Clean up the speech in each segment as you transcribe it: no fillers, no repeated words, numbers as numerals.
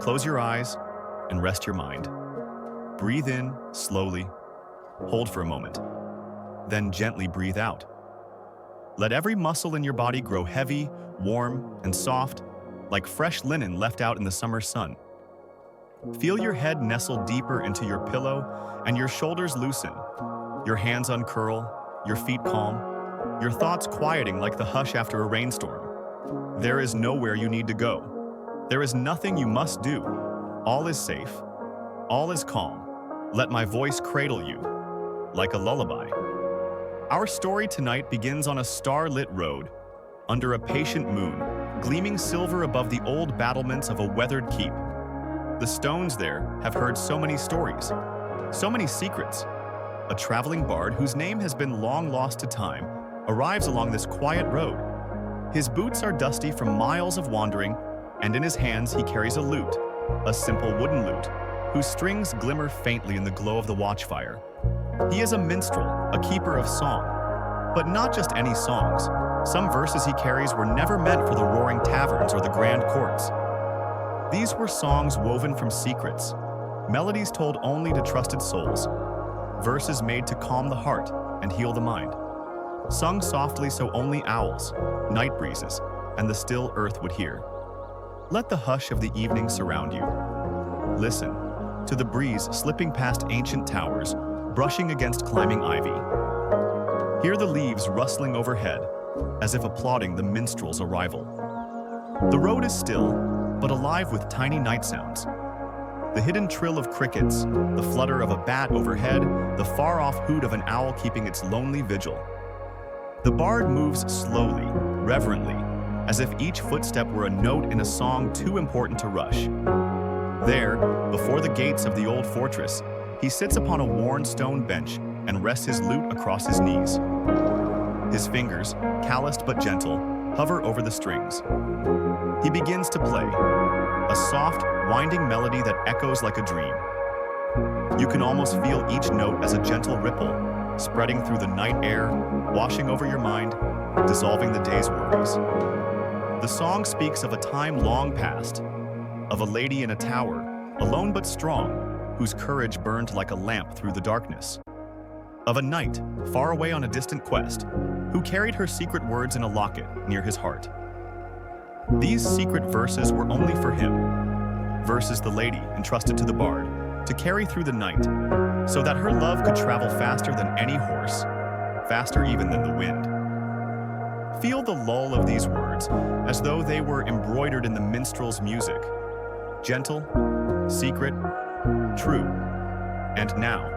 Close your eyes and rest your mind. Breathe in slowly, hold for a moment, then gently breathe out. Let every muscle in your body grow heavy, warm, and soft, like fresh linen left out in the summer sun. Feel your head nestle deeper into your pillow and your shoulders loosen, your hands uncurl, your feet calm, your thoughts quieting like the hush after a rainstorm. There is nowhere you need to go. There is nothing you must do. All is safe. All is calm. Let my voice cradle you, like a lullaby. Our story tonight begins on a star-lit road, under a patient moon, gleaming silver above the old battlements of a weathered keep. The stones there have heard so many stories, so many secrets. A traveling bard whose name has been long lost to time arrives along this quiet road. His boots are dusty from miles of wandering, and in his hands he carries a lute, a simple wooden lute, whose strings glimmer faintly in the glow of the watchfire. He is a minstrel, a keeper of song, but not just any songs. Some verses he carries were never meant for the roaring taverns or the grand courts. These were songs woven from secrets, melodies told only to trusted souls, verses made to calm the heart and heal the mind, sung softly so only owls, night breezes, and the still earth would hear. Let the hush of the evening surround you. Listen to the breeze slipping past ancient towers, brushing against climbing ivy. Hear the leaves rustling overhead, as if applauding the minstrel's arrival. The road is still, but alive with tiny night sounds. The hidden trill of crickets, the flutter of a bat overhead, the far-off hoot of an owl keeping its lonely vigil. The bard moves slowly, reverently, as if each footstep were a note in a song too important to rush. There, before the gates of the old fortress, he sits upon a worn stone bench and rests his lute across his knees. His fingers, calloused but gentle, hover over the strings. He begins to play, a soft, winding melody that echoes like a dream. You can almost feel each note as a gentle ripple, spreading through the night air, washing over your mind, dissolving the day's worries. The song speaks of a time long past, of a lady in a tower, alone but strong, whose courage burned like a lamp through the darkness. Of a knight, far away on a distant quest, who carried her secret words in a locket near his heart. These secret verses were only for him, verses the lady entrusted to the bard to carry through the night, so that her love could travel faster than any horse, faster even than the wind. Feel the lull of these words as though they were embroidered in the minstrel's music. Gentle, secret, true, and now,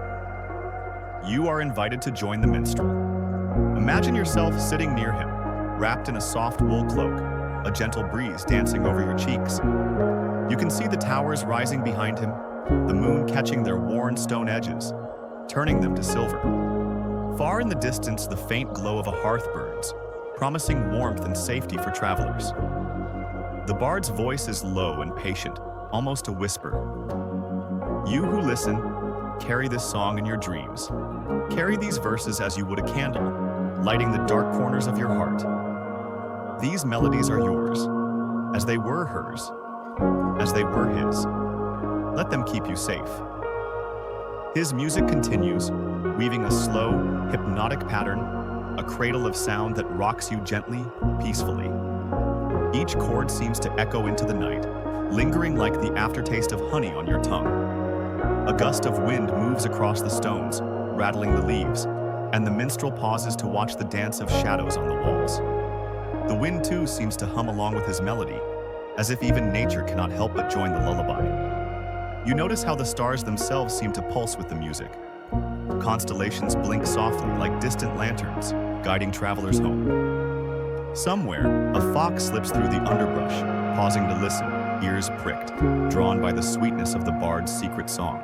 you are invited to join the minstrel. Imagine yourself sitting near him, wrapped in a soft wool cloak, a gentle breeze dancing over your cheeks. You can see the towers rising behind him, the moon catching their worn stone edges, turning them to silver. Far in the distance, the faint glow of a hearth burns, promising warmth and safety for travelers. The bard's voice is low and patient, almost a whisper. You who listen, carry this song in your dreams. Carry these verses as you would a candle, lighting the dark corners of your heart. These melodies are yours, as they were hers, as they were his. Let them keep you safe. His music continues, weaving a slow, hypnotic pattern, a cradle of sound that rocks you gently, peacefully. Each chord seems to echo into the night, lingering like the aftertaste of honey on your tongue. A gust of wind moves across the stones, rattling the leaves, and the minstrel pauses to watch the dance of shadows on the walls. The wind, too, seems to hum along with his melody, as if even nature cannot help but join the lullaby. You notice how the stars themselves seem to pulse with the music. Constellations blink softly like distant lanterns, guiding travelers home. Somewhere, a fox slips through the underbrush, pausing to listen, ears pricked, drawn by the sweetness of the bard's secret song.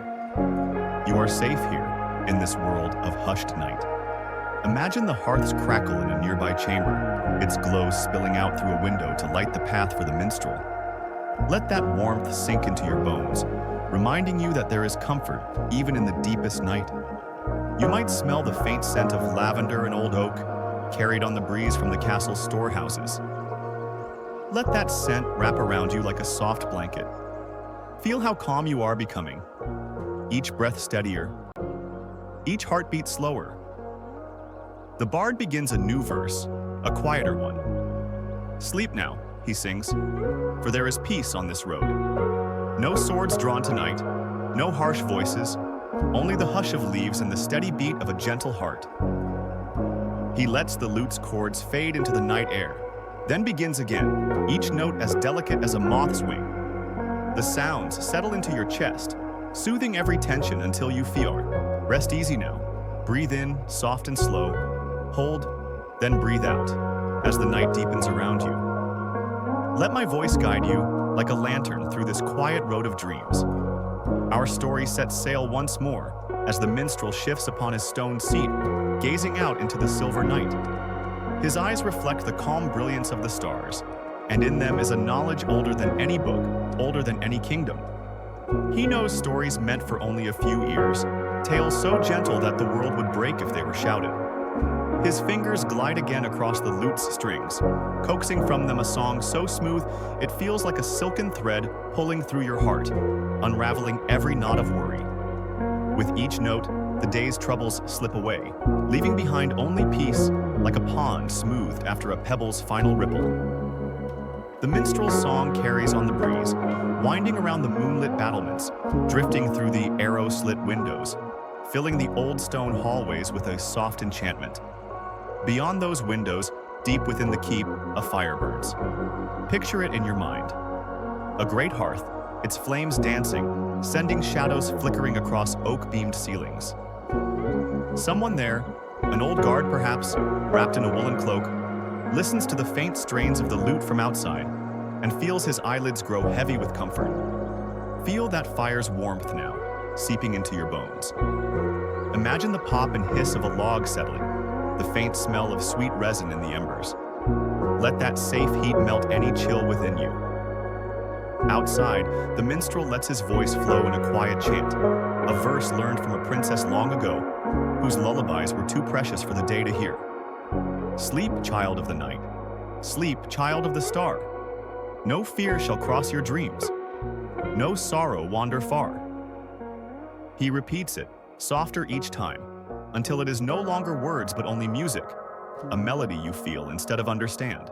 You are safe here, in this world of hushed night. Imagine the hearth's crackle in a nearby chamber, its glow spilling out through a window to light the path for the minstrel. Let that warmth sink into your bones, reminding you that there is comfort even in the deepest night. You might smell the faint scent of lavender and old oak, carried on the breeze from the castle's storehouses. Let that scent wrap around you like a soft blanket. Feel how calm you are becoming. Each breath steadier, each heartbeat slower. The bard begins a new verse, a quieter one. "Sleep now," he sings, "for there is peace on this road. No swords drawn tonight, no harsh voices, only the hush of leaves and the steady beat of a gentle heart." He lets the lute's chords fade into the night air, then begins again, each note as delicate as a moth's wing. The sounds settle into your chest, soothing every tension until you feel. Rest easy now. Breathe in, soft and slow. Hold, then breathe out, as the night deepens around you. Let my voice guide you like a lantern through this quiet road of dreams. Our story sets sail once more as the minstrel shifts upon his stone seat, gazing out into the silver night. His eyes reflect the calm brilliance of the stars, and in them is a knowledge older than any book, older than any kingdom. He knows stories meant for only a few ears, tales so gentle that the world would break if they were shouted. His fingers glide again across the lute's strings, coaxing from them a song so smooth it feels like a silken thread pulling through your heart, unraveling every knot of worry. With each note, the day's troubles slip away, leaving behind only peace, like a pond smoothed after a pebble's final ripple. The minstrel's song carries on the breeze, winding around the moonlit battlements, drifting through the arrow-slit windows, filling the old stone hallways with a soft enchantment. Beyond those windows, deep within the keep, a fire burns. Picture it in your mind. A great hearth, its flames dancing, sending shadows flickering across oak-beamed ceilings. Someone there, an old guard perhaps, wrapped in a woolen cloak, listens to the faint strains of the lute from outside and feels his eyelids grow heavy with comfort. Feel that fire's warmth now, seeping into your bones. Imagine the pop and hiss of a log settling, the faint smell of sweet resin in the embers. Let that safe heat melt any chill within you. Outside, the minstrel lets his voice flow in a quiet chant, a verse learned from a princess long ago, whose lullabies were too precious for the day to hear. "Sleep, child of the night. Sleep, child of the star. No fear shall cross your dreams. No sorrow wander far." He repeats it, softer each time, until it is no longer words but only music, a melody you feel instead of understand.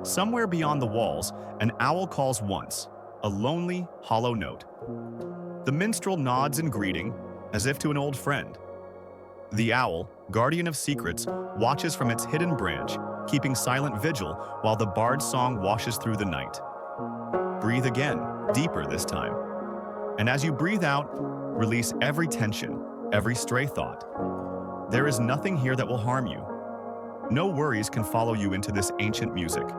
Somewhere beyond the walls, an owl calls once, a lonely, hollow note. The minstrel nods in greeting, as if to an old friend. The owl, guardian of secrets, watches from its hidden branch, keeping silent vigil while the bard's song washes through the night. Breathe again, deeper this time. And as you breathe out, release every tension, every stray thought. There is nothing here that will harm you. No worries can follow you into this ancient music.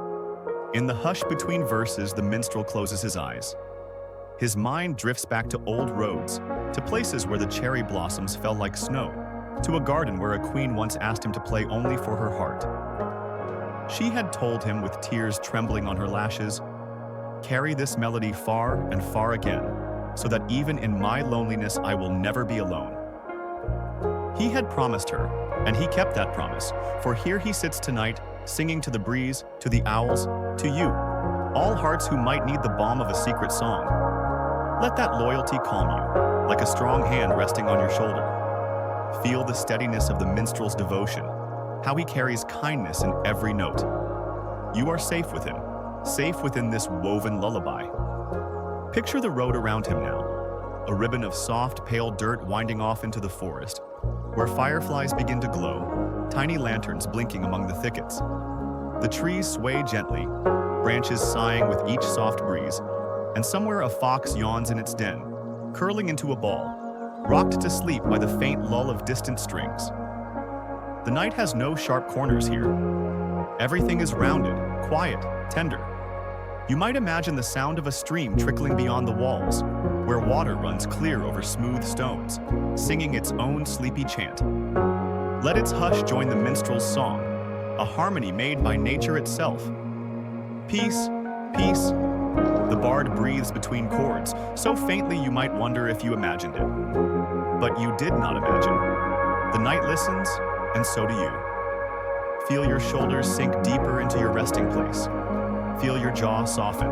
In the hush between verses, the minstrel closes his eyes. His mind drifts back to old roads, to places where the cherry blossoms fell like snow, to a garden where a queen once asked him to play only for her heart. She had told him with tears trembling on her lashes, "Carry this melody far and far again, so that even in my loneliness I will never be alone." He had promised her, and he kept that promise, for here he sits tonight, singing to the breeze, to the owls, to you, all hearts who might need the balm of a secret song. Let that loyalty calm you, like a strong hand resting on your shoulder. Feel the steadiness of the minstrel's devotion, how he carries kindness in every note. You are safe with him, safe within this woven lullaby. Picture the road around him now, a ribbon of soft, pale dirt winding off into the forest, where fireflies begin to glow, tiny lanterns blinking among the thickets. The trees sway gently, branches sighing with each soft breeze, and somewhere a fox yawns in its den, curling into a ball, rocked to sleep by the faint lull of distant strings. The night has no sharp corners here. Everything is rounded, quiet, tender. You might imagine the sound of a stream trickling beyond the walls, where water runs clear over smooth stones, singing its own sleepy chant. Let its hush join the minstrel's song, a harmony made by nature itself. Peace, peace. The bard breathes between chords, so faintly you might wonder if you imagined it. But you did not imagine. The night listens, and so do you. Feel your shoulders sink deeper into your resting place. Feel your jaw soften.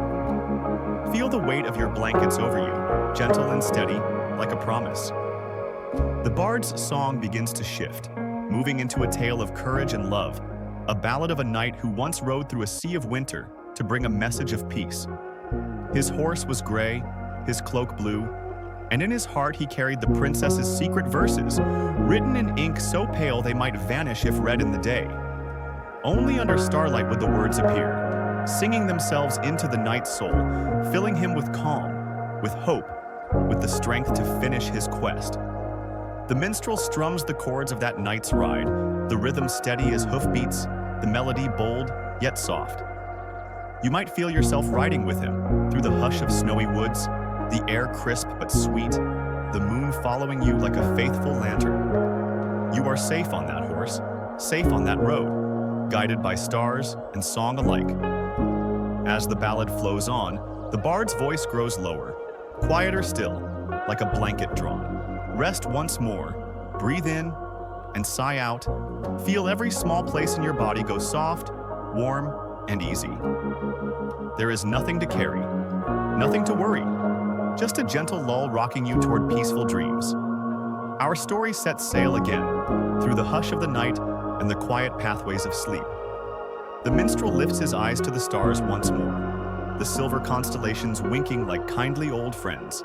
Feel the weight of your blankets over you, gentle and steady, like a promise. The bard's song begins to shift, moving into a tale of courage and love, a ballad of a knight who once rode through a sea of winter to bring a message of peace. His horse was gray, his cloak blue, and in his heart he carried the princess's secret verses, written in ink so pale they might vanish if read in the day. Only under starlight would the words appear, singing themselves into the knight's soul, filling him with calm, with hope, with the strength to finish his quest. The minstrel strums the chords of that knight's ride, the rhythm steady as hoofbeats, the melody bold yet soft. You might feel yourself riding with him through the hush of snowy woods, the air crisp but sweet, the moon following you like a faithful lantern. You are safe on that horse, safe on that road, guided by stars and song alike. As the ballad flows on, the bard's voice grows lower, quieter still, like a blanket drawn. Rest once more, breathe in and sigh out. Feel every small place in your body go soft, warm, and easy. There is nothing to carry, nothing to worry, just a gentle lull rocking you toward peaceful dreams. Our story sets sail again, through the hush of the night and the quiet pathways of sleep. The minstrel lifts his eyes to the stars once more, the silver constellations winking like kindly old friends.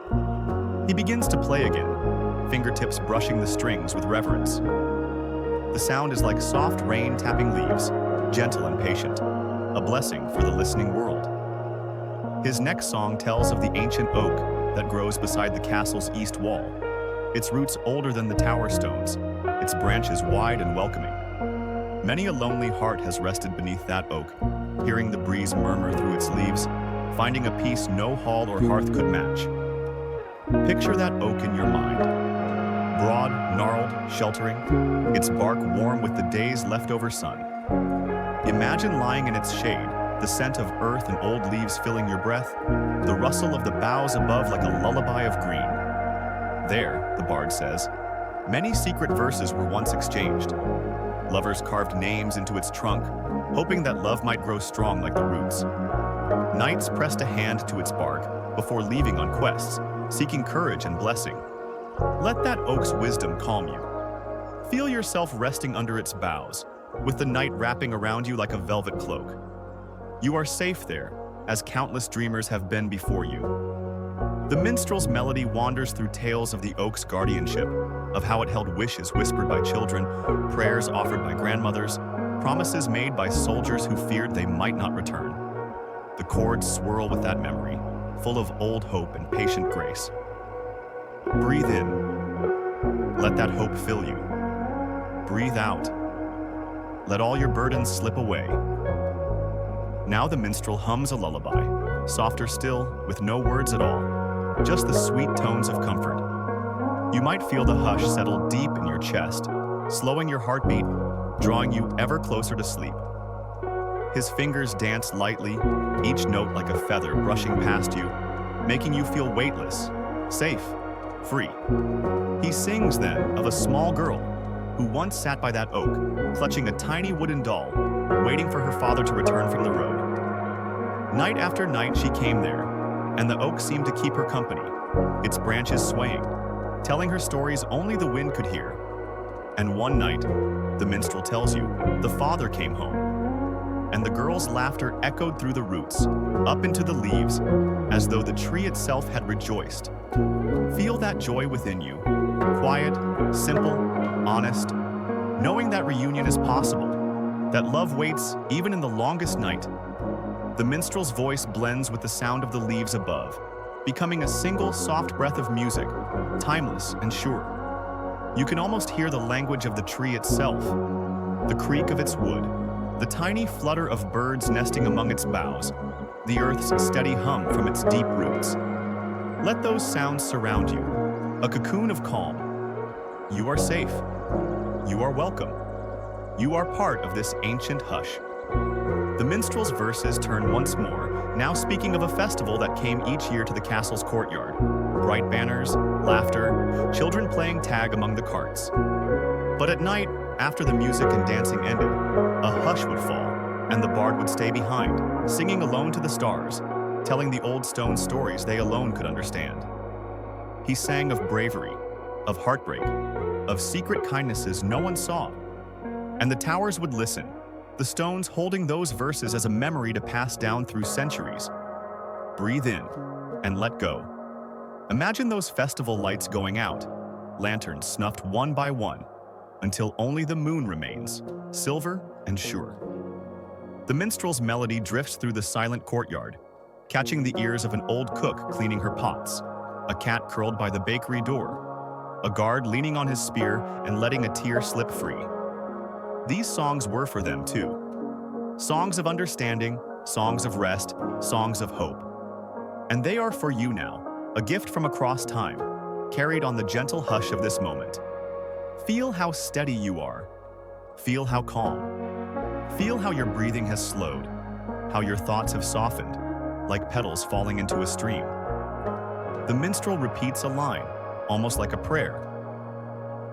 He begins to play again, fingertips brushing the strings with reverence. The sound is like soft rain tapping leaves, gentle and patient, a blessing for the listening world. His next song tells of the ancient oak that grows beside the castle's east wall, its roots older than the tower stones, its branches wide and welcoming. Many a lonely heart has rested beneath that oak, hearing the breeze murmur through its leaves, finding a peace no hall or hearth could match. Picture that oak in your mind. Broad, gnarled, sheltering, its bark warm with the day's leftover sun. Imagine lying in its shade, the scent of earth and old leaves filling your breath, the rustle of the boughs above like a lullaby of green. There, the bard says, many secret verses were once exchanged. Lovers carved names into its trunk, hoping that love might grow strong like the roots. Knights pressed a hand to its bark before leaving on quests, seeking courage and blessing. Let that oak's wisdom calm you. Feel yourself resting under its boughs, with the night wrapping around you like a velvet cloak. You are safe there, as countless dreamers have been before you. The minstrel's melody wanders through tales of the oak's guardianship, of how it held wishes whispered by children, prayers offered by grandmothers, promises made by soldiers who feared they might not return. The chords swirl with that memory, full of old hope and patient grace. Breathe in. Let that hope fill you. Breathe out. Let all your burdens slip away. Now the minstrel hums a lullaby, softer still, with no words at all, just the sweet tones of comfort. You might feel the hush settle deep in your chest, slowing your heartbeat, drawing you ever closer to sleep. His fingers dance lightly, each note like a feather brushing past you, making you feel weightless, safe, free. He sings then of a small girl who once sat by that oak, clutching a tiny wooden doll, waiting for her father to return from the road. Night after night she came there, and the oak seemed to keep her company, its branches swaying, telling her stories only the wind could hear. And one night, the minstrel tells you, the father came home, and the girl's laughter echoed through the roots, up into the leaves, as though the tree itself had rejoiced. Feel that joy within you, quiet, simple, honest, knowing that reunion is possible, that love waits even in the longest night. The minstrel's voice blends with the sound of the leaves above, becoming a single soft breath of music, timeless and sure. You can almost hear the language of the tree itself, the creak of its wood, the tiny flutter of birds nesting among its boughs, the earth's steady hum from its deep roots. Let those sounds surround you, a cocoon of calm. You are safe. You are welcome. You are part of this ancient hush. The minstrel's verses turn once more, now speaking of a festival that came each year to the castle's courtyard. Bright banners, laughter, children playing tag among the carts. But at night, after the music and dancing ended, a hush would fall, and the bard would stay behind, singing alone to the stars, telling the old stone stories they alone could understand. He sang of bravery, of heartbreak, of secret kindnesses no one saw. And the towers would listen, the stones holding those verses as a memory to pass down through centuries. Breathe in and let go. Imagine those festival lights going out, lanterns snuffed one by one, until only the moon remains, silver and sure. The minstrel's melody drifts through the silent courtyard, catching the ears of an old cook cleaning her pots, a cat curled by the bakery door, a guard leaning on his spear and letting a tear slip free. These songs were for them too. Songs of understanding, songs of rest, songs of hope. And they are for you now, a gift from across time, carried on the gentle hush of this moment. Feel how steady you are. Feel how calm. Feel how your breathing has slowed, how your thoughts have softened, like petals falling into a stream. The minstrel repeats a line, almost like a prayer.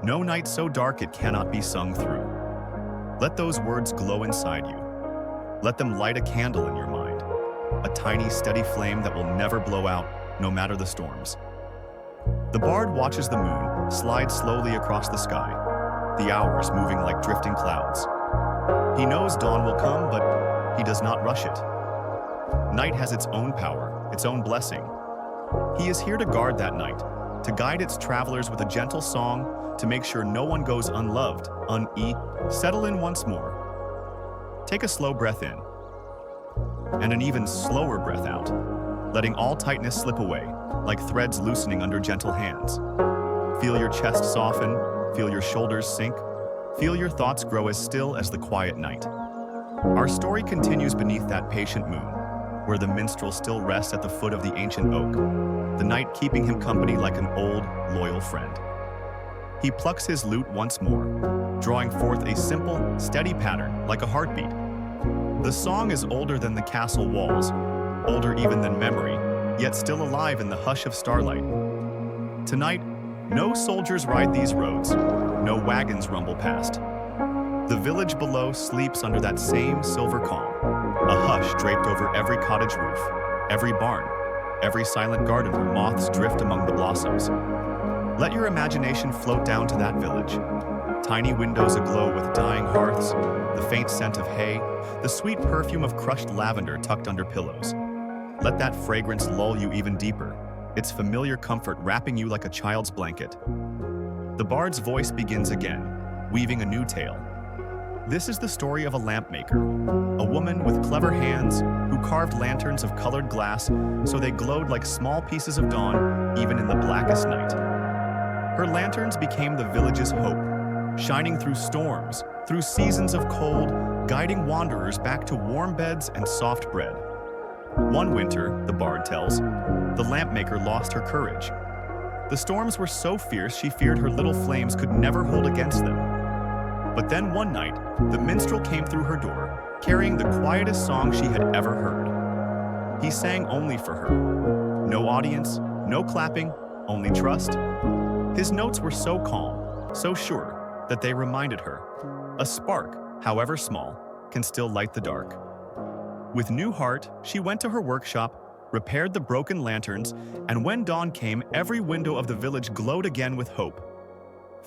No night so dark it cannot be sung through. Let those words glow inside you. Let them light a candle in your mind, a tiny, steady flame that will never blow out, no matter the storms. The bard watches the moon slide slowly across the sky, the hours moving like drifting clouds. He knows dawn will come, but he does not rush it. Night has its own power, its own blessing. He is here to guard that night, to guide its travelers with a gentle song, to make sure no one goes unloved, Settle in once more. Take a slow breath in, and an even slower breath out, letting all tightness slip away, like threads loosening under gentle hands. Feel your chest soften, feel your shoulders sink, feel your thoughts grow as still as the quiet night. Our story continues beneath that patient moon, where the minstrel still rests at the foot of the ancient oak, the night keeping him company like an old, loyal friend. He plucks his lute once more, drawing forth a simple, steady pattern like a heartbeat. The song is older than the castle walls, older even than memory, yet still alive in the hush of starlight. Tonight, no soldiers ride these roads, no wagons rumble past. The village below sleeps under that same silver calm, a hush draped over every cottage roof, every barn, every silent garden where moths drift among the blossoms. Let your imagination float down to that village. Tiny windows aglow with dying hearths, the faint scent of hay, the sweet perfume of crushed lavender tucked under pillows. Let that fragrance lull you even deeper, its familiar comfort wrapping you like a child's blanket. The bard's voice begins again, weaving a new tale. This is the story of a lamp maker, a woman with clever hands who carved lanterns of colored glass so they glowed like small pieces of dawn even in the blackest night. Her lanterns became the village's hope, shining through storms, through seasons of cold, guiding wanderers back to warm beds and soft bread. One winter, the bard tells, the lamp maker lost her courage. The storms were so fierce she feared her little flames could never hold against them. But then one night, the minstrel came through her door, carrying the quietest song she had ever heard. He sang only for her. No audience, no clapping, only trust. His notes were so calm, so sure, that they reminded her, a spark, however small, can still light the dark. With new heart, she went to her workshop, repaired the broken lanterns, and when dawn came, every window of the village glowed again with hope.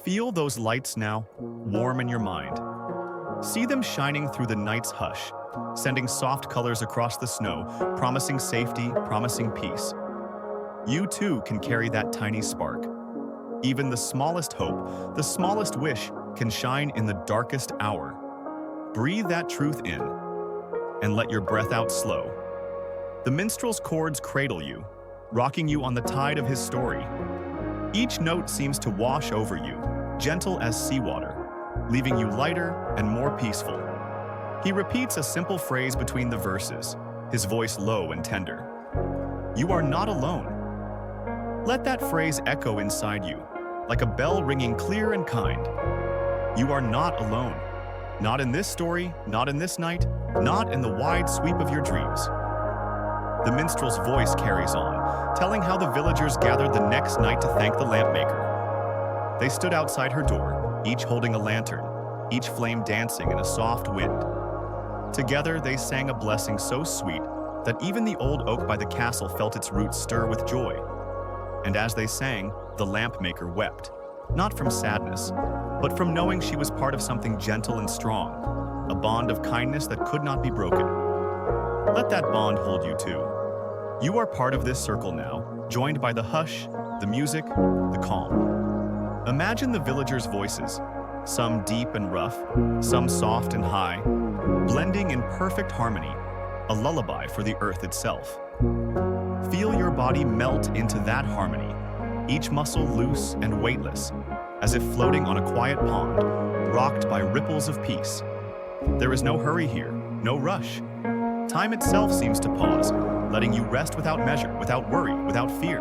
Feel those lights now, warm in your mind. See them shining through the night's hush, sending soft colors across the snow, promising safety, promising peace. You too can carry that tiny spark. Even the smallest hope, the smallest wish, can shine in the darkest hour. Breathe that truth in, and let your breath out slow. The minstrel's chords cradle you, rocking you on the tide of his story. Each note seems to wash over you, gentle as seawater, leaving you lighter and more peaceful. He repeats a simple phrase between the verses, his voice low and tender. You are not alone. Let that phrase echo inside you, like a bell ringing clear and kind. You are not alone. Not in this story, not in this night, not in the wide sweep of your dreams. The minstrel's voice carries on, telling how the villagers gathered the next night to thank the lamp maker. They stood outside her door, each holding a lantern, each flame dancing in a soft wind. Together they sang a blessing so sweet that even the old oak by the castle felt its roots stir with joy. And as they sang, the lamp maker wept, not from sadness, but from knowing she was part of something gentle and strong, a bond of kindness that could not be broken. Let that bond hold you too. You are part of this circle now, joined by the hush, the music, the calm. Imagine the villagers' voices, some deep and rough, some soft and high, blending in perfect harmony, a lullaby for the earth itself. Feel your body melt into that harmony, each muscle loose and weightless, as if floating on a quiet pond, rocked by ripples of peace. There is no hurry here, no rush. Time itself seems to pause, letting you rest without measure, without worry, without fear.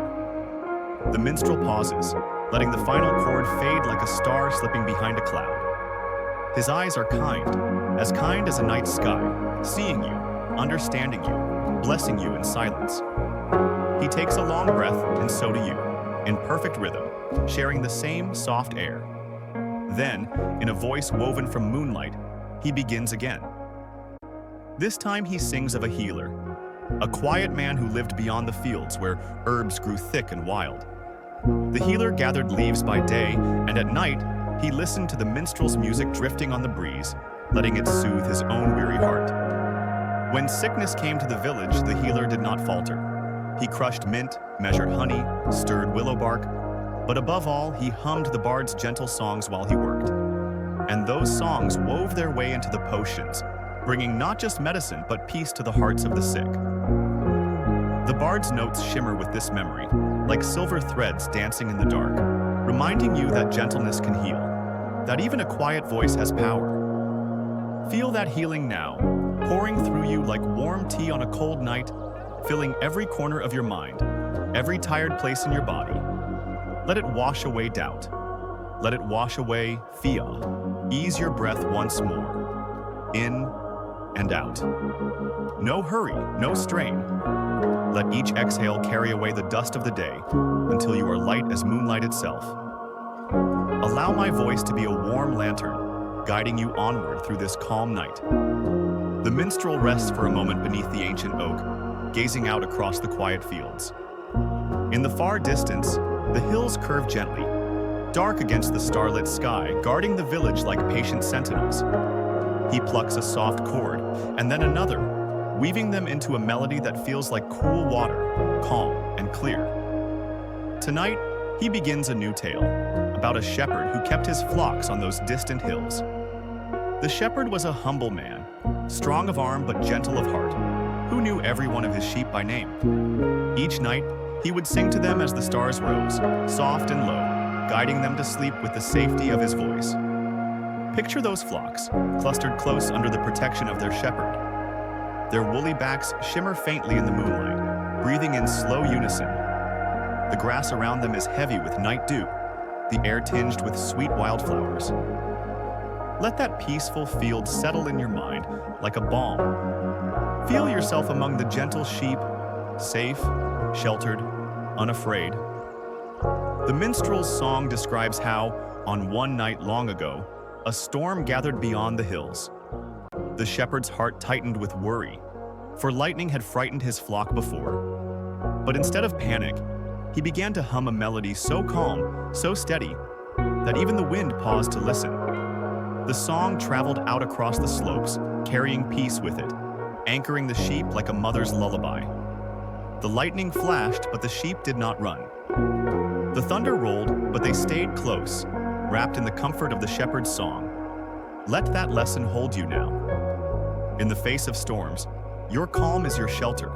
The minstrel pauses, letting the final chord fade like a star slipping behind a cloud. His eyes are kind as a night sky, seeing you, understanding you, blessing you in silence. He takes a long breath, and so do you, in perfect rhythm, sharing the same soft air. Then, in a voice woven from moonlight, he begins again. This time he sings of a healer, a quiet man who lived beyond the fields where herbs grew thick and wild. The healer gathered leaves by day, and at night, he listened to the minstrel's music drifting on the breeze, letting it soothe his own weary heart. When sickness came to the village, the healer did not falter. He crushed mint, measured honey, stirred willow bark, but above all, he hummed the bard's gentle songs while he worked. And those songs wove their way into the potions, bringing not just medicine, but peace to the hearts of the sick. The bard's notes shimmer with this memory, like silver threads dancing in the dark, reminding you that gentleness can heal, that even a quiet voice has power. Feel that healing now, pouring through you like warm tea on a cold night, filling every corner of your mind, every tired place in your body. Let it wash away doubt. Let it wash away fear. Ease your breath once more, in and out. No hurry, no strain. Let each exhale carry away the dust of the day until you are light as moonlight itself. Allow my voice to be a warm lantern, guiding you onward through this calm night. The minstrel rests for a moment beneath the ancient oak, gazing out across the quiet fields. In the far distance, the hills curve gently, dark against the starlit sky, guarding the village like patient sentinels. He plucks a soft chord, and then another, weaving them into a melody that feels like cool water, calm and clear. Tonight, he begins a new tale, about a shepherd who kept his flocks on those distant hills. The shepherd was a humble man, strong of arm but gentle of heart, who knew every one of his sheep by name. Each night, he would sing to them as the stars rose, soft and low, guiding them to sleep with the safety of his voice. Picture those flocks, clustered close under the protection of their shepherd. Their woolly backs shimmer faintly in the moonlight, breathing in slow unison. The grass around them is heavy with night dew, the air tinged with sweet wildflowers. Let that peaceful field settle in your mind like a balm. Feel yourself among the gentle sheep, safe, sheltered, unafraid. The minstrel's song describes how, on one night long ago, a storm gathered beyond the hills. The shepherd's heart tightened with worry, for lightning had frightened his flock before. But instead of panic, he began to hum a melody so calm, so steady, that even the wind paused to listen. The song traveled out across the slopes, carrying peace with it, anchoring the sheep like a mother's lullaby. The lightning flashed, but the sheep did not run. The thunder rolled, but they stayed close, wrapped in the comfort of the shepherd's song. Let that lesson hold you now. In the face of storms, your calm is your shelter.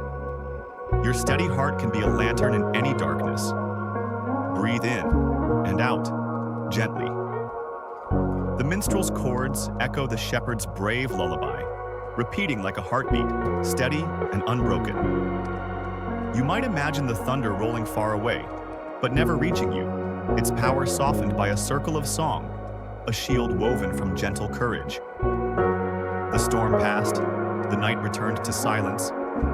Your steady heart can be a lantern in any darkness. Breathe in and out, gently. The minstrel's chords echo the shepherd's brave lullaby, repeating like a heartbeat, steady and unbroken. You might imagine the thunder rolling far away, but never reaching you, its power softened by a circle of song, a shield woven from gentle courage. The storm passed, the night returned to silence,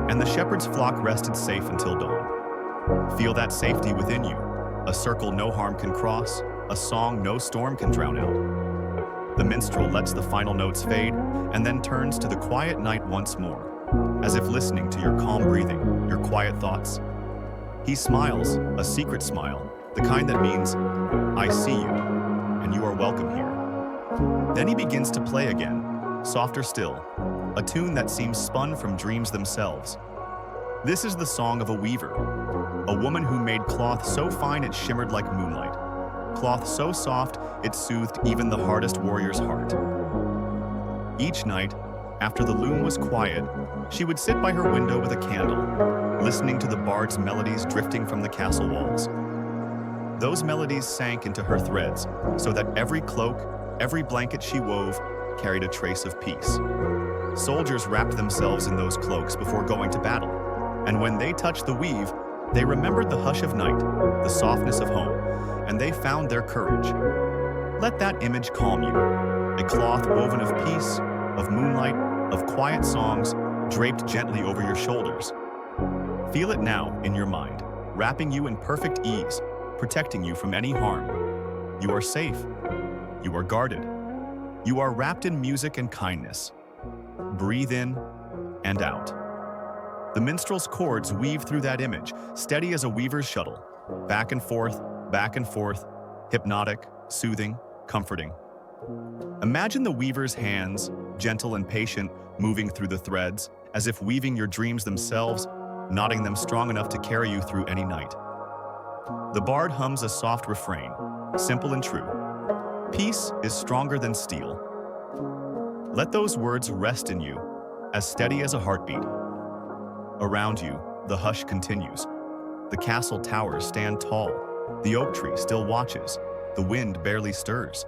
and the shepherd's flock rested safe until dawn. Feel that safety within you, a circle no harm can cross, a song no storm can drown out. The minstrel lets the final notes fade, and then turns to the quiet night once more, as if listening to your calm breathing, your quiet thoughts. He smiles, a secret smile, the kind that means, I see you, and you are welcome here. Then he begins to play again, softer still, a tune that seems spun from dreams themselves. This is the song of a weaver, a woman who made cloth so fine it shimmered like moonlight, cloth so soft it soothed even the hardest warrior's heart. Each night, after the loom was quiet, she would sit by her window with a candle, listening to the bard's melodies drifting from the castle walls. Those melodies sank into her threads, so that every cloak, every blanket she wove, carried a trace of peace. Soldiers wrapped themselves in those cloaks before going to battle, and when they touched the weave, they remembered the hush of night, the softness of home, and they found their courage. Let that image calm you, a cloth woven of peace, of moonlight, of quiet songs, draped gently over your shoulders. Feel it now in your mind, wrapping you in perfect ease, protecting you from any harm. You are safe. You are guarded. You are wrapped in music and kindness. Breathe in and out. The minstrel's chords weave through that image, steady as a weaver's shuttle, back and forth, hypnotic, soothing, comforting. Imagine the weaver's hands, gentle and patient, moving through the threads, as if weaving your dreams themselves, knotting them strong enough to carry you through any night. The bard hums a soft refrain, simple and true. Peace is stronger than steel. Let those words rest in you, as steady as a heartbeat. Around you, the hush continues. The castle towers stand tall. The oak tree still watches. The wind barely stirs.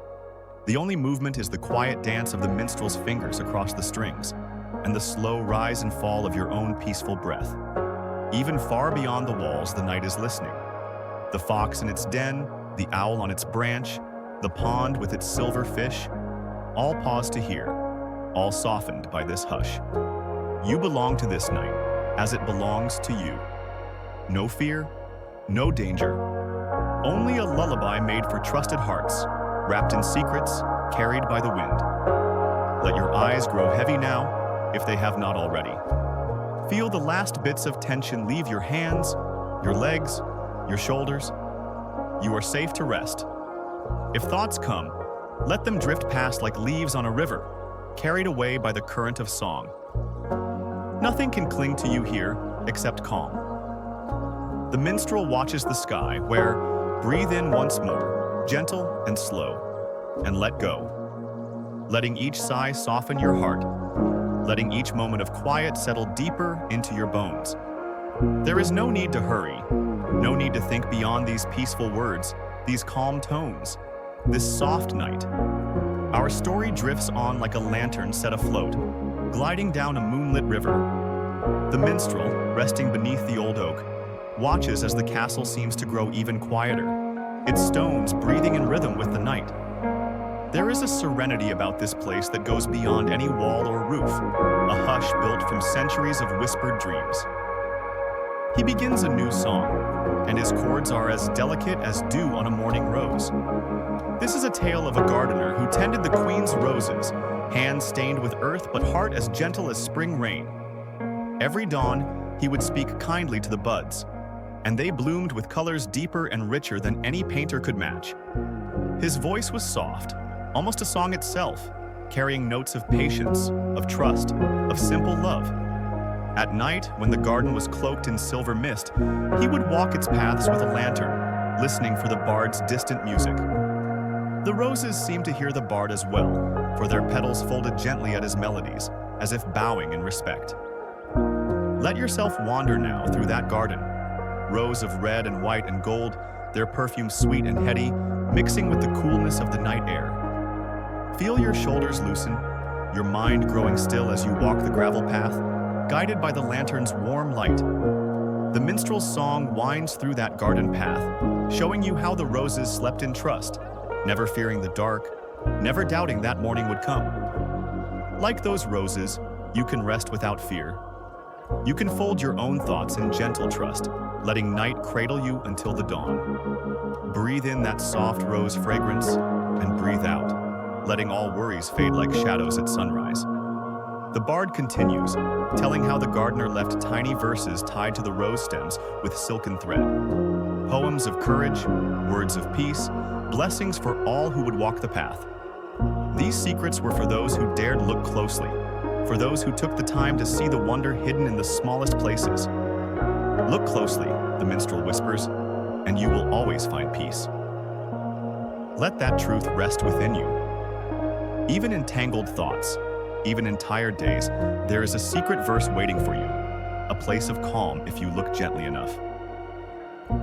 The only movement is the quiet dance of the minstrel's fingers across the strings, and the slow rise and fall of your own peaceful breath. Even far beyond the walls, the night is listening. The fox in its den, the owl on its branch, the pond with its silver fish, all pause to hear, all softened by this hush. You belong to this night, as it belongs to you. No fear, no danger, only a lullaby made for trusted hearts, wrapped in secrets, carried by the wind. Let your eyes grow heavy now, if they have not already. Feel the last bits of tension leave your hands, your legs, your shoulders. You are safe to rest. If thoughts come, let them drift past like leaves on a river, carried away by the current of song. Nothing can cling to you here except calm. The minstrel watches the sky where, breathe in once more, gentle and slow, and let go. Letting each sigh soften your heart, letting each moment of quiet settle deeper into your bones. There is no need to hurry, no need to think beyond these peaceful words, these calm tones, this soft night. Our story drifts on like a lantern set afloat, gliding down a moonlit river. The minstrel, resting beneath the old oak, watches as the castle seems to grow even quieter, its stones breathing in rhythm with the night. There is a serenity about this place that goes beyond any wall or roof, a hush built from centuries of whispered dreams. He begins a new song, and his chords are as delicate as dew on a morning rose. This is a tale of a gardener who tended the queen's roses, hands stained with earth but heart as gentle as spring rain. Every dawn, he would speak kindly to the buds, and they bloomed with colors deeper and richer than any painter could match. His voice was soft, almost a song itself, carrying notes of patience, of trust, of simple love. At night, when the garden was cloaked in silver mist, he would walk its paths with a lantern, listening for the bard's distant music. The roses seemed to hear the bard as well, for their petals folded gently at his melodies, as if bowing in respect. Let yourself wander now through that garden. Rows of red and white and gold, their perfume sweet and heady, mixing with the coolness of the night air. Feel your shoulders loosen, your mind growing still as you walk the gravel path, guided by the lantern's warm light. The minstrel's song winds through that garden path, showing you how the roses slept in trust, never fearing the dark, never doubting that morning would come. Like those roses, you can rest without fear. You can fold your own thoughts in gentle trust, letting night cradle you until the dawn. Breathe in that soft rose fragrance and breathe out, letting all worries fade like shadows at sunrise. The bard continues, telling how the gardener left tiny verses tied to the rose stems with silken thread. Poems of courage, words of peace, blessings for all who would walk the path. These secrets were for those who dared look closely, for those who took the time to see the wonder hidden in the smallest places. Look closely, the minstrel whispers, and you will always find peace. Let that truth rest within you. Even in tangled thoughts, even in tired days, there is a secret verse waiting for you, a place of calm if you look gently enough.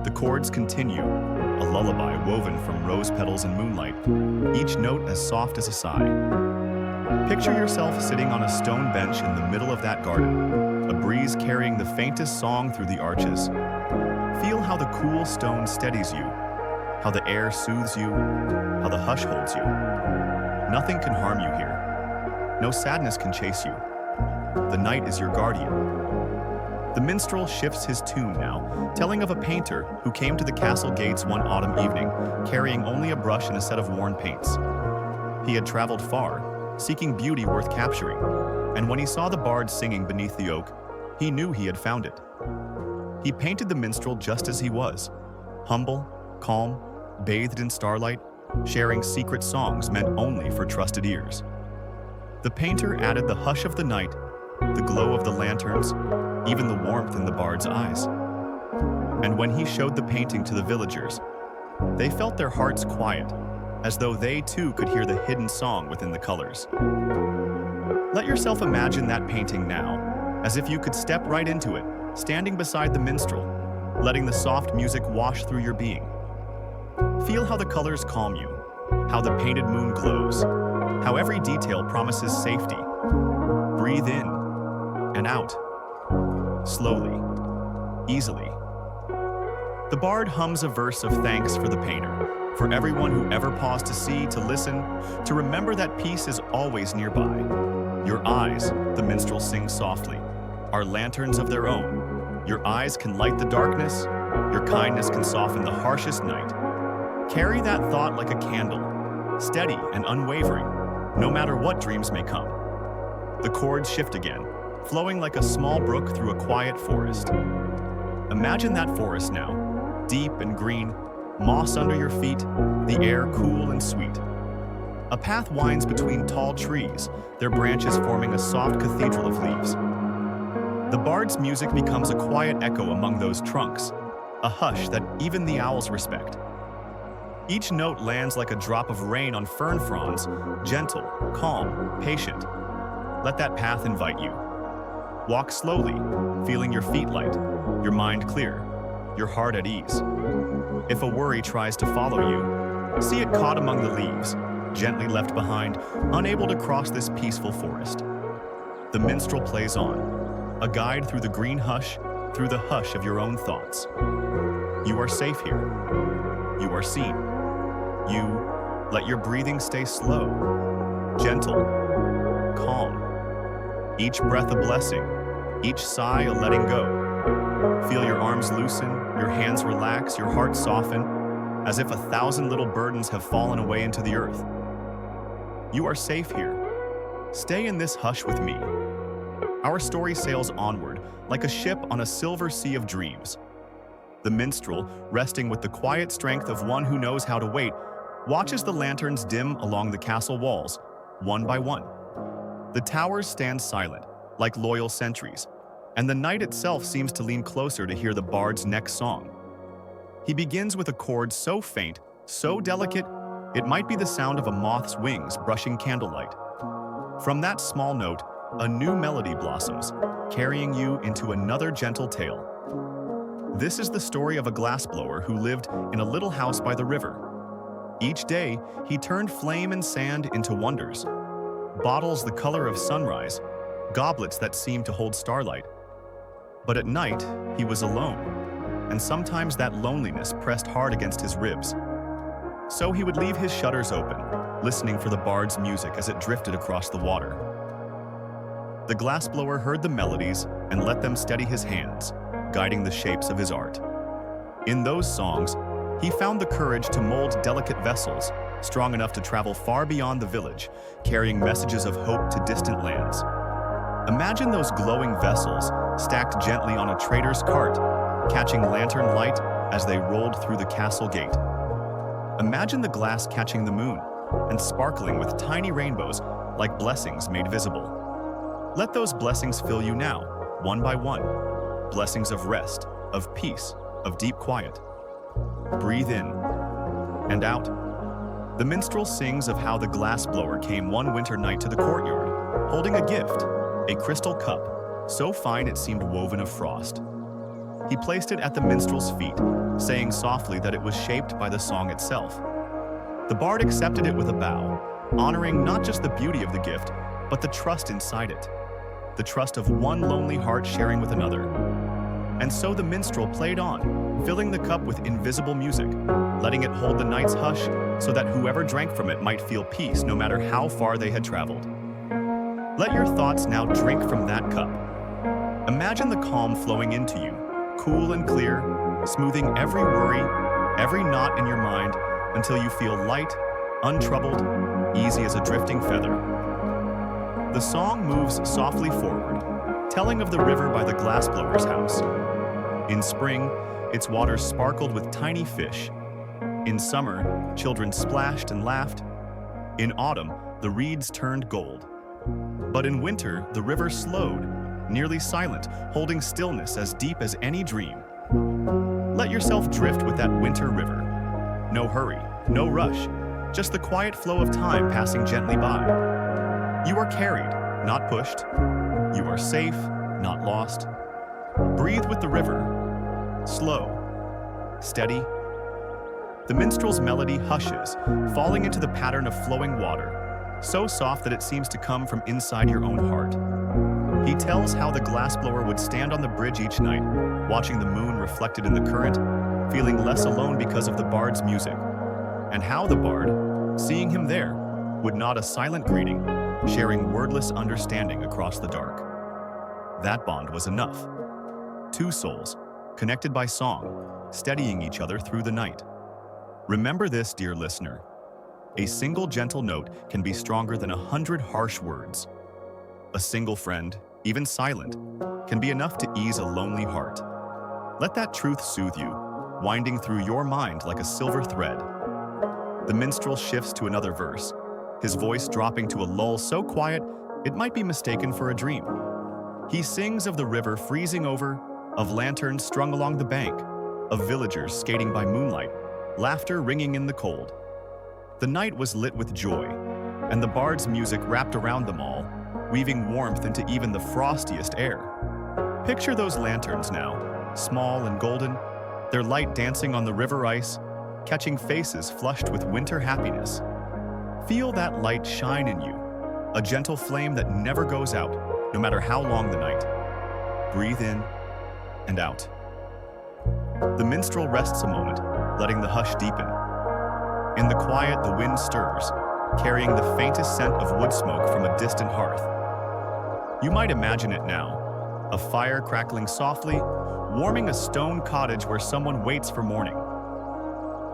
The chords continue, a lullaby woven from rose petals and moonlight, each note as soft as a sigh. Picture yourself sitting on a stone bench in the middle of that garden, a breeze carrying the faintest song through the arches. Feel how the cool stone steadies you, how the air soothes you, how the hush holds you. Nothing can harm you here. No sadness can chase you. The night is your guardian. The minstrel shifts his tune now, telling of a painter who came to the castle gates one autumn evening, carrying only a brush and a set of worn paints. He had traveled far, seeking beauty worth capturing, and when he saw the bard singing beneath the oak, he knew he had found it. He painted the minstrel just as he was, humble, calm, bathed in starlight, sharing secret songs meant only for trusted ears. The painter added the hush of the night, the glow of the lanterns, even the warmth in the bard's eyes. And when he showed the painting to the villagers, they felt their hearts quiet, as though they too could hear the hidden song within the colors. Let yourself imagine that painting now, as if you could step right into it, standing beside the minstrel, letting the soft music wash through your being. Feel how the colors calm you, how the painted moon glows, how every detail promises safety. Breathe in and out, slowly, easily. The bard hums a verse of thanks for the painter, for everyone who ever paused to see, to listen, to remember that peace is always nearby. Your eyes, the minstrel sings softly, are lanterns of their own. Your eyes can light the darkness, your kindness can soften the harshest night. Carry that thought like a candle, steady and unwavering, no matter what dreams may come. The chords shift again, flowing like a small brook through a quiet forest. Imagine that forest now, deep and green, moss under your feet, the air cool and sweet. A path winds between tall trees, their branches forming a soft cathedral of leaves. The bard's music becomes a quiet echo among those trunks, a hush that even the owls respect. Each note lands like a drop of rain on fern fronds, gentle, calm, patient. Let that path invite you. Walk slowly, feeling your feet light, your mind clear, your heart at ease. If a worry tries to follow you, see it caught among the leaves, gently left behind, unable to cross this peaceful forest. The minstrel plays on, a guide through the green hush, through the hush of your own thoughts. You are safe here. You are seen. You let your breathing stay slow, gentle, calm. Each breath a blessing, each sigh a letting go. Feel your arms loosen, your hands relax, your heart soften, as if 1,000 little burdens have fallen away into the earth. You are safe here. Stay in this hush with me. Our story sails onward, like a ship on a silver sea of dreams. The minstrel, resting with the quiet strength of one who knows how to wait, watches the lanterns dim along the castle walls, one by one. The towers stand silent, like loyal sentries, and the night itself seems to lean closer to hear the bard's next song. He begins with a chord so faint, so delicate, it might be the sound of a moth's wings brushing candlelight. From that small note, a new melody blossoms, carrying you into another gentle tale. This is the story of a glassblower who lived in a little house by the river. Each day, he turned flame and sand into wonders. Bottles the color of sunrise, goblets that seemed to hold starlight. But at night, he was alone, and sometimes that loneliness pressed hard against his ribs. So he would leave his shutters open, listening for the bard's music as it drifted across the water. The glassblower heard the melodies and let them steady his hands, guiding the shapes of his art. In those songs, he found the courage to mold delicate vessels, strong enough to travel far beyond the village, carrying messages of hope to distant lands. Imagine those glowing vessels stacked gently on a trader's cart, catching lantern light as they rolled through the castle gate. Imagine the glass catching the moon and sparkling with tiny rainbows like blessings made visible. Let those blessings fill you now, one by one. Blessings of rest, of peace, of deep quiet. Breathe in and out. The minstrel sings of how the glassblower came one winter night to the courtyard, holding a gift, a crystal cup, so fine it seemed woven of frost. He placed it at the minstrel's feet, saying softly that it was shaped by the song itself. The bard accepted it with a bow, honoring not just the beauty of the gift, but the trust inside it. The trust of one lonely heart sharing with another. And so the minstrel played on, filling the cup with invisible music, letting it hold the night's hush so that whoever drank from it might feel peace no matter how far they had traveled. Let your thoughts now drink from that cup. Imagine the calm flowing into you, cool and clear, smoothing every worry, every knot in your mind until you feel light, untroubled, easy as a drifting feather. The song moves softly forward, telling of the river by the glassblower's house. In spring, its waters sparkled with tiny fish. In summer, children splashed and laughed. In autumn, the reeds turned gold. But in winter, the river slowed, nearly silent, holding stillness as deep as any dream. Let yourself drift with that winter river. No hurry, no rush, just the quiet flow of time passing gently by. You are carried, not pushed. You are safe, not lost. Breathe with the river, slow, steady. The minstrel's melody hushes, falling into the pattern of flowing water, so soft that it seems to come from inside your own heart. He tells how the glassblower would stand on the bridge each night, watching the moon reflected in the current, feeling less alone because of the bard's music, and how the bard, seeing him there, would nod a silent greeting, sharing wordless understanding across the dark. That bond was enough. Two souls, connected by song, steadying each other through the night. Remember this, dear listener. A single gentle note can be stronger than 100 harsh words. A single friend, even silent, can be enough to ease a lonely heart. Let that truth soothe you, winding through your mind like a silver thread. The minstrel shifts to another verse, his voice dropping to a lull so quiet it might be mistaken for a dream. He sings of the river freezing over, of lanterns strung along the bank, of villagers skating by moonlight, laughter ringing in the cold. The night was lit with joy, and the bard's music wrapped around them all, weaving warmth into even the frostiest air. Picture those lanterns now, small and golden, their light dancing on the river ice, catching faces flushed with winter happiness. Feel that light shine in you, a gentle flame that never goes out, no matter how long the night. Breathe in and out. The minstrel rests a moment, letting the hush deepen. In the quiet, the wind stirs, carrying the faintest scent of wood smoke from a distant hearth. You might imagine it now, a fire crackling softly, warming a stone cottage where someone waits for morning.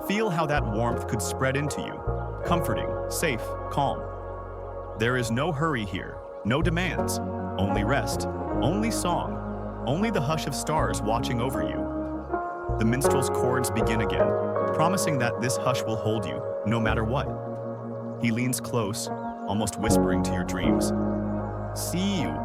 Feel how that warmth could spread into you, comforting, safe, calm. There is no hurry here, no demands, only rest, only song, only the hush of stars watching over you. The minstrel's chords begin again, promising that this hush will hold you, no matter what. He leans close, almost whispering to your dreams. See you,